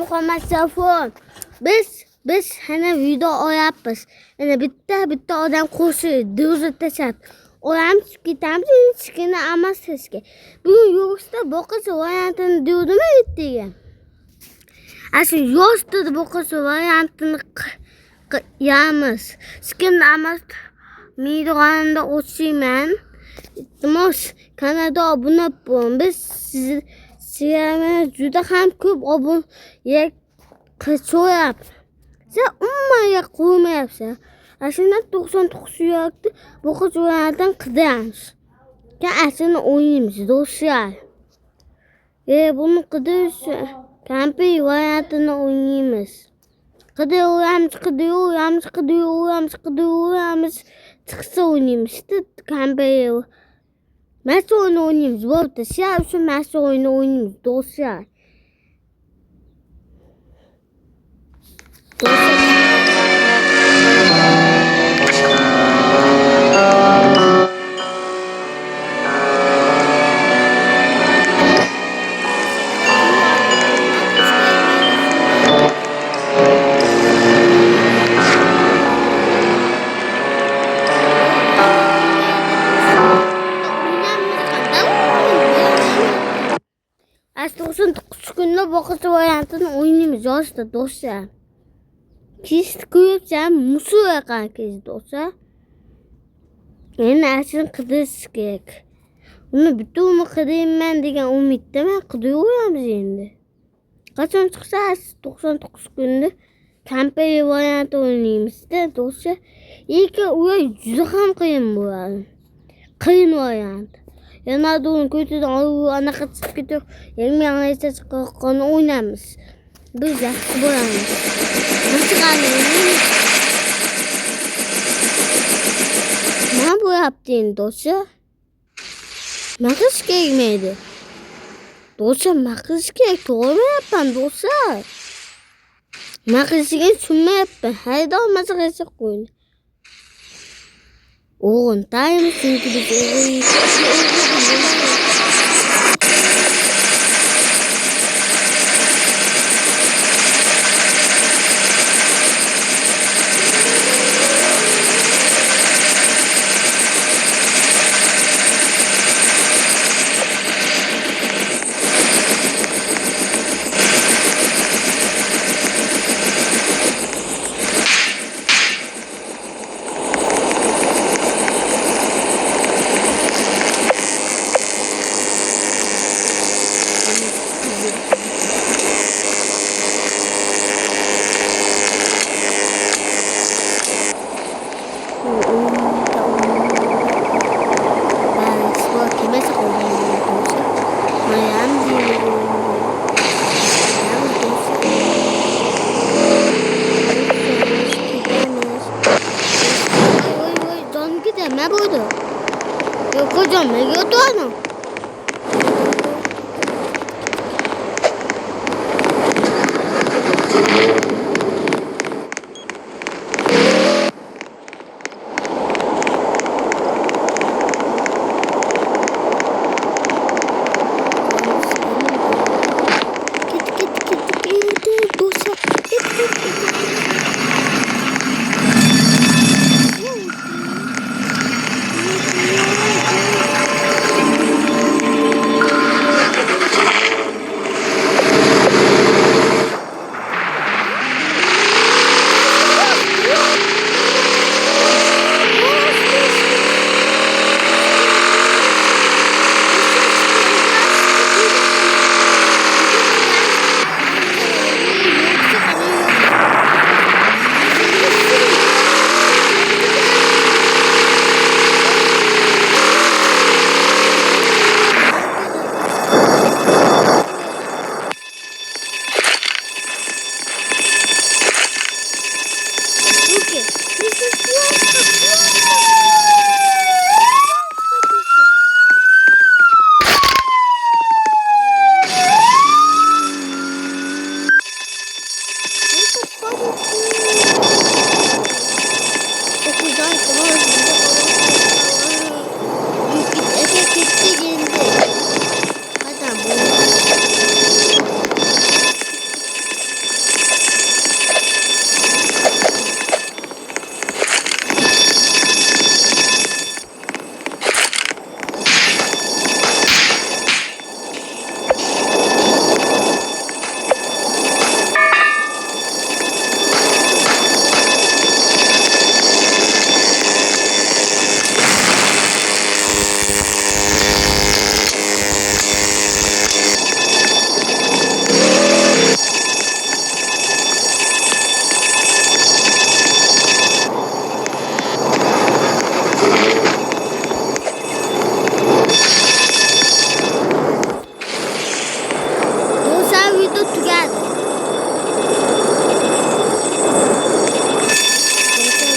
Muhammad Safon. Biz hani video olyapmiz. Yana bitta odam qo'shib, do'za tashab. Olamiz ketamiz, hech kimni emas sizga. Bugun yo'qsa boqish variantini diyordimi ertaga? Ashu yo'qsa boqish variantini yamiz. Hech kimni emas miydig'onimda o'tishman. Iltimos kanalga obuna bo'ling. Biz sizga juda ham ko'p obuna qilyapmiz. Sen ummaga qo'ymayapsan. Ashundan 99 yo'qdi. Bu qizlardan qidamiz. Aslini o'ynaymiz do'stlar. Buni qidirish kampiy variantini o'ynaymiz. Qidiramiz. Chiqsa o'ynaymiz. Kampiy Masa oyunu oynaymiz. Bo'pti. Sizlar uchun masa oyunu oynaymiz do'stlar. Aslında 99 günde boqis variantini o'ynaymiz yoshda do'stlar. Kist ko'yibsan, musuqa qanqiz do'stlar. Endi aslini qidirish kerak. Uni bitumni qidiraman degan umiddaman, qidiraveramiz endi. Qachon chiqsa 99 kunda kampiy varianti o'ynaymiz-da do'stlar. Lekin u juda ham qiyin bo'ladi. Qiyin variant. Yana uni ko'chadan anaqa chiqib ketib, yangi chiqqanini o'ynaymiz. Biz yaxshi bo'lamiz. Nima bo'lyapti endi do'stlar? Maqis kerakmaydi. Do'stlar, maqis kerak, to'g'rimayapman do'stlar. Maqisiga tushunmayapman. Hayda olmasa qilsa qo'ying. O'g'in tayimiz chunki biz